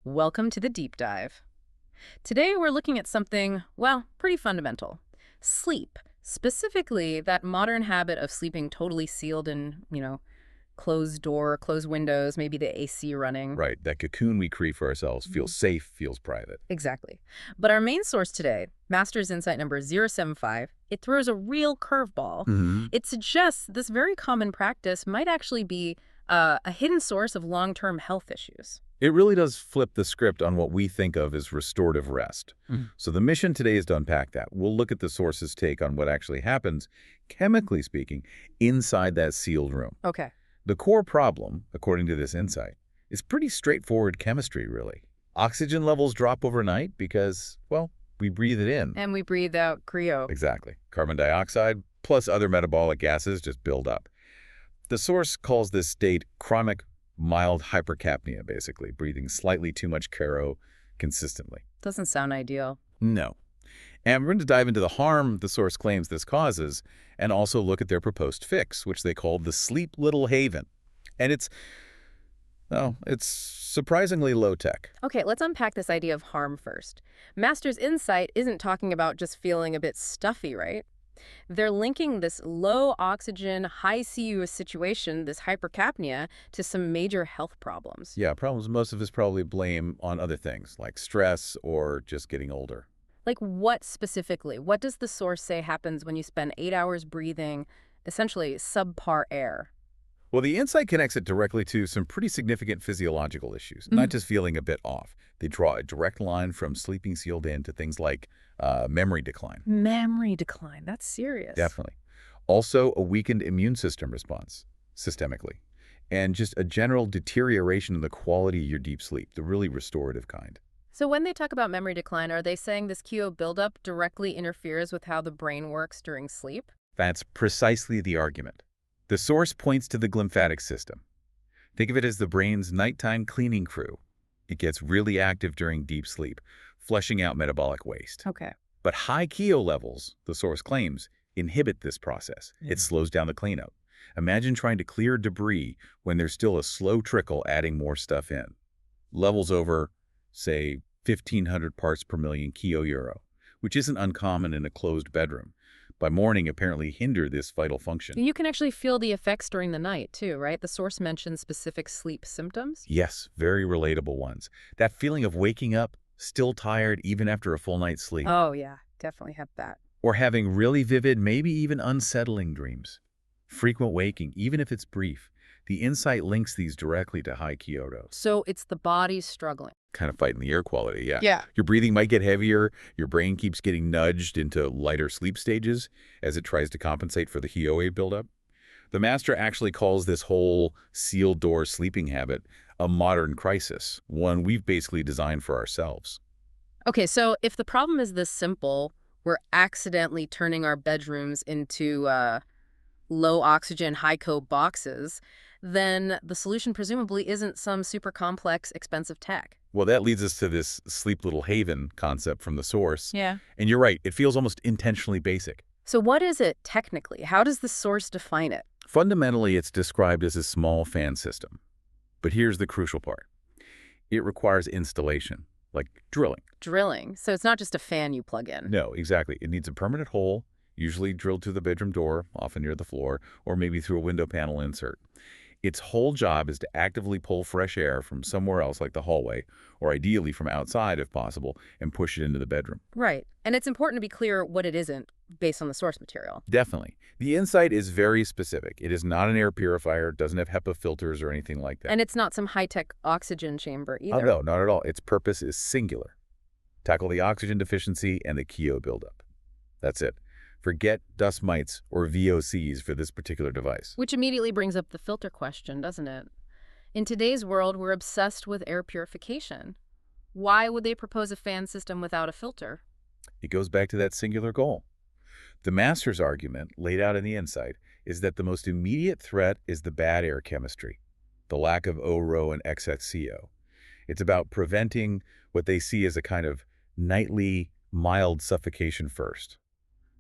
Welcome to the deep dive. Today we're looking at something, well, pretty fundamental. Sleep. Specifically, that modern habit of sleeping totally sealed in, closed door, closed windows, maybe the AC running. Right, that cocoon we create for ourselves feels safe, feels private. Exactly. But our main source today, Master's Insight number 075, it throws a real curveball. It suggests this very common practice might actually be a hidden source of long-term health issues. It really does flip the script on what we think of as restorative rest. So the mission today is to unpack that. We'll look at the source's take on what actually happens, chemically speaking, inside that sealed room. Okay. The core problem, according to this insight, is pretty straightforward chemistry, really. Oxygen levels drop overnight because, well, we breathe it in. And we breathe out creo. Exactly. Carbon dioxide plus other metabolic gases just build up. The source calls this state chronic mild hypercapnia, basically, breathing slightly too much caro consistently. Doesn't sound ideal. No. And we're going to dive into the harm the source claims this causes and also look at their proposed fix, which they call the Sleep Little Haven. And it's surprisingly low-tech. Okay, let's unpack this idea of harm first. Master's Insight isn't talking about just feeling a bit stuffy, right? They're linking this low oxygen, high CU situation, this hypercapnia, to some major health problems. Yeah, problems most of us probably blame on other things, like stress or just getting older. Like what specifically? What does the source say happens when you spend 8 hours breathing, essentially subpar air? Well, the insight connects it directly to some pretty significant physiological issues, not just feeling a bit off. They draw a direct line from sleeping sealed in to things like memory decline. Memory decline, that's serious. Definitely. Also, a weakened immune system response, systemically. And just a general deterioration in the quality of your deep sleep, the really restorative kind. So when they talk about memory decline, are they saying this QO buildup directly interferes with how the brain works during sleep? That's precisely the argument. The source points to the glymphatic system. Think of it as the brain's nighttime cleaning crew. It gets really active during deep sleep, flushing out metabolic waste. Okay. But high QO levels, the source claims, inhibit this process. It slows down the cleanup. Imagine trying to clear debris when there's still a slow trickle adding more stuff in. Levels over, say, 1,500 parts per million kilo-euro, which isn't uncommon in a closed bedroom. By morning, apparently hinder this vital function. You can actually feel the effects during the night, too, right? The source mentions specific sleep symptoms? Yes, very relatable ones. That feeling of waking up, still tired even after a full night's sleep. Oh, yeah, definitely have that. Or having really vivid, maybe even unsettling dreams. Frequent waking, even if it's brief. The insight links these directly to high Kyoto. So it's the body struggling. Kind of fighting the air quality, yeah. Yeah. Your breathing might get heavier. Your brain keeps getting nudged into lighter sleep stages as it tries to compensate for the HOA buildup. The master actually calls this whole sealed door sleeping habit a modern crisis, one we've basically designed for ourselves. Okay, so if the problem is this simple, we're accidentally turning our bedrooms into low oxygen, high CO boxes, then the solution presumably isn't some super complex, expensive tech. Well, that leads us to this sleep little haven concept from the source. Yeah. And you're right, it feels almost intentionally basic. So what is it technically? How does the source define it? Fundamentally, it's described as a small fan system. But here's the crucial part. It requires installation, like drilling. Drilling. So it's not just a fan you plug in. No, exactly. It needs a permanent hole, usually drilled through the bedroom door, often near the floor, or maybe through a window panel insert. Its whole job is to actively pull fresh air from somewhere else like the hallway, or ideally from outside if possible, and push it into the bedroom. Right. And it's important to be clear what it isn't based on the source material. Definitely. The insight is very specific. It is not an air purifier, doesn't have HEPA filters or anything like that. And it's not some high-tech oxygen chamber either. Oh, no, not at all. Its purpose is singular. Tackle the oxygen deficiency and the KIO buildup. That's it. Forget dust mites or VOCs for this particular device. Which immediately brings up the filter question, doesn't it? In today's world, we're obsessed with air purification. Why would they propose a fan system without a filter? It goes back to that singular goal. The master's argument, laid out in the insight, is that the most immediate threat is the bad air chemistry, the lack of O-Rho and XXCO. It's about preventing what they see as a kind of nightly mild suffocation first.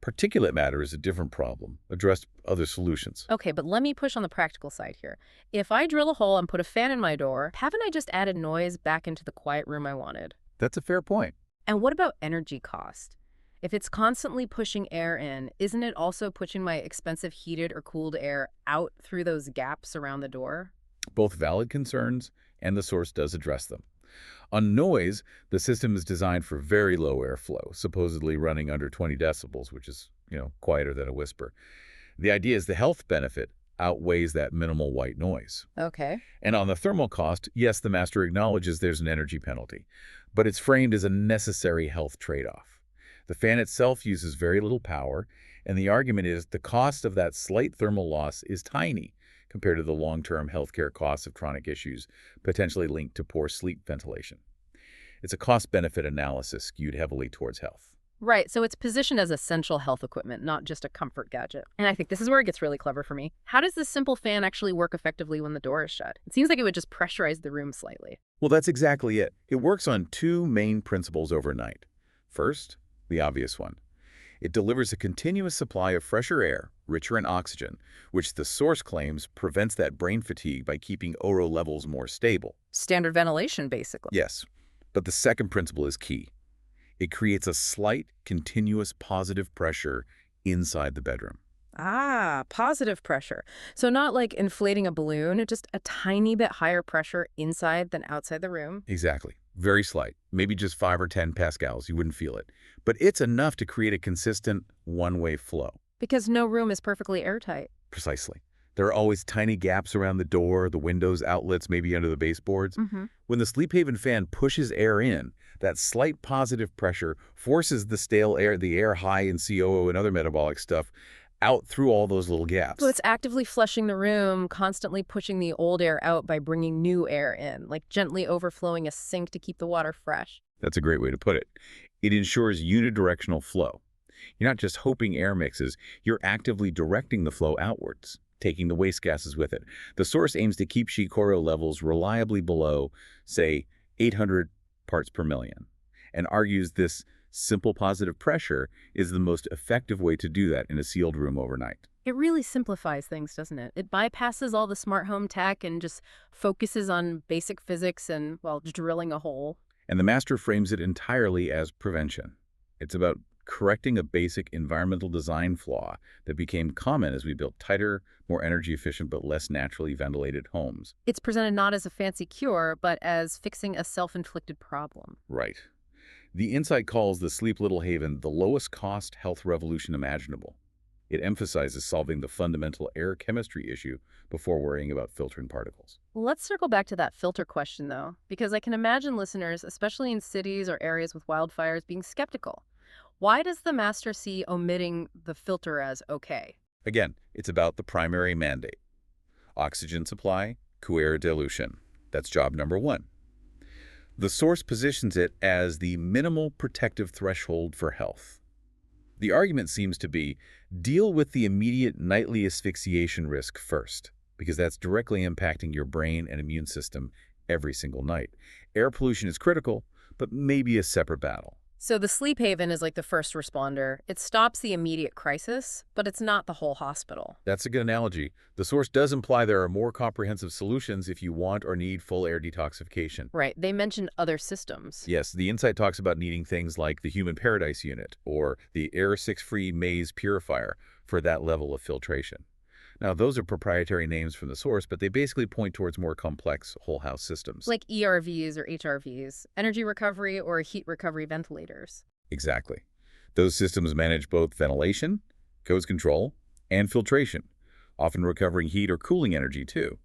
Particulate matter is a different problem, addressed other solutions. Okay, but let me push on the practical side here. If I drill a hole and put a fan in my door, haven't I just added noise back into the quiet room I wanted? That's a fair point. And what about energy cost? If it's constantly pushing air in, isn't it also pushing my expensive heated or cooled air out through those gaps around the door? Both valid concerns, and the source does address them. On noise, the system is designed for very low airflow, supposedly running under 20 decibels, which is, quieter than a whisper. The idea is the health benefit outweighs that minimal white noise. Okay. And on the thermal cost, yes, the master acknowledges there's an energy penalty, but it's framed as a necessary health trade-off. The fan itself uses very little power, and the argument is the cost of that slight thermal loss is tiny compared to the long-term healthcare costs of chronic issues potentially linked to poor sleep ventilation. It's a cost-benefit analysis skewed heavily towards health. Right, so it's positioned as essential health equipment, not just a comfort gadget. And I think this is where it gets really clever for me. How does this simple fan actually work effectively when the door is shut? It seems like it would just pressurize the room slightly. Well, that's exactly it. It works on two main principles overnight. First, the obvious one. It delivers a continuous supply of fresher air, richer in oxygen, which the source claims prevents that brain fatigue by keeping ORO levels more stable. Standard ventilation, basically. Yes, but the second principle is key. It creates a slight, continuous positive pressure inside the bedroom. Ah, positive pressure. So not like inflating a balloon, just a tiny bit higher pressure inside than outside the room. Exactly. Very slight. Maybe just 5 or 10 pascals. You wouldn't feel it. But it's enough to create a consistent one-way flow. Because no room is perfectly airtight. Precisely. There are always tiny gaps around the door, the windows, outlets, maybe under the baseboards. When the Sleep Haven fan pushes air in, that slight positive pressure forces the stale air, the air high in COO and other metabolic stuff, out through all those little gaps. So it's actively flushing the room, constantly pushing the old air out by bringing new air in, like gently overflowing a sink to keep the water fresh. That's a great way to put it. It ensures unidirectional flow. You're not just hoping air mixes, you're actively directing the flow outwards, taking the waste gases with it. The source aims to keep Shikoro levels reliably below, say, 800 parts per million, and argues this simple positive pressure is the most effective way to do that in a sealed room overnight. It really simplifies things, doesn't it? It bypasses all the smart home tech and just focuses on basic physics and, well, drilling a hole. And the master frames it entirely as prevention. It's about correcting a basic environmental design flaw that became common as we built tighter, more energy efficient, but less naturally ventilated homes. It's presented not as a fancy cure, but as fixing a self-inflicted problem. Right. The insight calls the Sleep Little Haven the lowest cost health revolution imaginable. It emphasizes solving the fundamental air chemistry issue before worrying about filtering particles. Let's circle back to that filter question, though, because I can imagine listeners, especially in cities or areas with wildfires, being skeptical. Why does the master see omitting the filter as okay? Again, it's about the primary mandate. Oxygen supply, cool-air dilution. That's job number one. The source positions it as the minimal protective threshold for health. The argument seems to be, deal with the immediate nightly asphyxiation risk first, because that's directly impacting your brain and immune system every single night. Air pollution is critical, but maybe a separate battle. So the Sleep Haven is like the first responder. It stops the immediate crisis, but it's not the whole hospital. That's a good analogy. The source does imply there are more comprehensive solutions if you want or need full air detoxification. Right. They mentioned other systems. Yes, the insight talks about needing things like the Human Paradise Unit or the Air 6-Free Maze Purifier for that level of filtration. Now, those are proprietary names from the source, but they basically point towards more complex whole-house systems. Like ERVs or HRVs, energy recovery or heat recovery ventilators. Exactly. Those systems manage both ventilation, codes control, and filtration, often recovering heat or cooling energy too.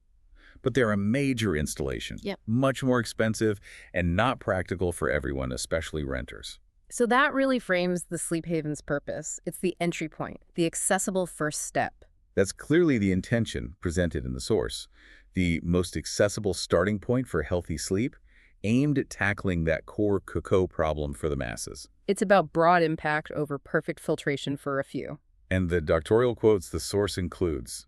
But they're a major installation, much more expensive and not practical for everyone, especially renters. So that really frames the Sleep Haven's purpose. It's the entry point, the accessible first step. That's clearly the intention presented in the source, the most accessible starting point for healthy sleep, aimed at tackling that core cocoa problem for the masses. It's about broad impact over perfect filtration for a few. And the doctoral quotes the source includes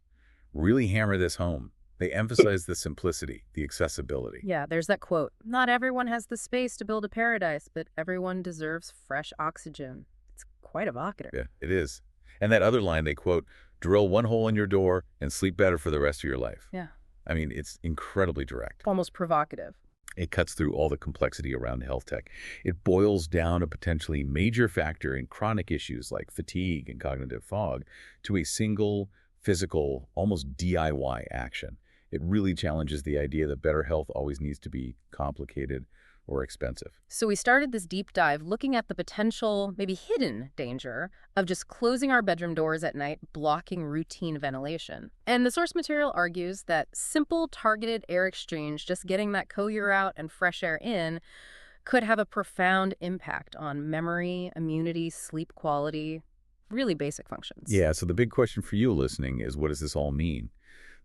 really hammer this home. They emphasize the simplicity, the accessibility. Yeah, there's that quote, "Not everyone has the space to build a paradise, but everyone deserves fresh oxygen." It's quite evocative. Yeah, it is. And that other line they quote, drill one hole in your door and sleep better for the rest of your life. Yeah. I mean, it's incredibly direct. Almost provocative. It cuts through all the complexity around health tech. It boils down a potentially major factor in chronic issues like fatigue and cognitive fog to a single, physical, almost DIY action. It really challenges the idea that better health always needs to be complicated or expensive. So we started this deep dive looking at the potential, maybe hidden danger of just closing our bedroom doors at night, blocking routine ventilation. And the source material argues that simple targeted air exchange, just getting that cold air out and fresh air in, could have a profound impact on memory, immunity, sleep quality, really basic functions. Yeah, so the big question for you listening is, what does this all mean?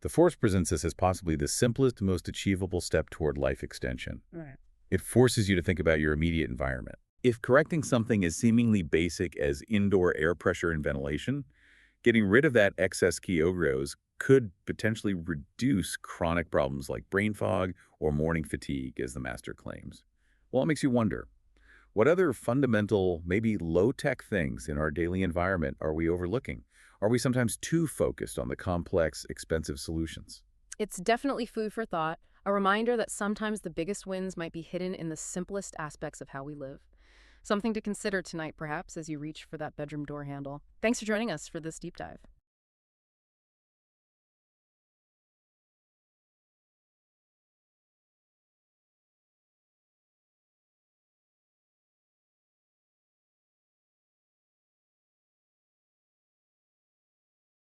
The Force presents this as possibly the simplest, most achievable step toward life extension. Right. It forces you to think about your immediate environment. If correcting something as seemingly basic as indoor air pressure and ventilation, getting rid of that excess kyogros could potentially reduce chronic problems like brain fog or morning fatigue, as the master claims. Well, it makes you wonder, what other fundamental, maybe low-tech things in our daily environment are we overlooking? Are we sometimes too focused on the complex, expensive solutions? It's definitely food for thought, a reminder that sometimes the biggest wins might be hidden in the simplest aspects of how we live. Something to consider tonight, perhaps, as you reach for that bedroom door handle. Thanks for joining us for this deep dive.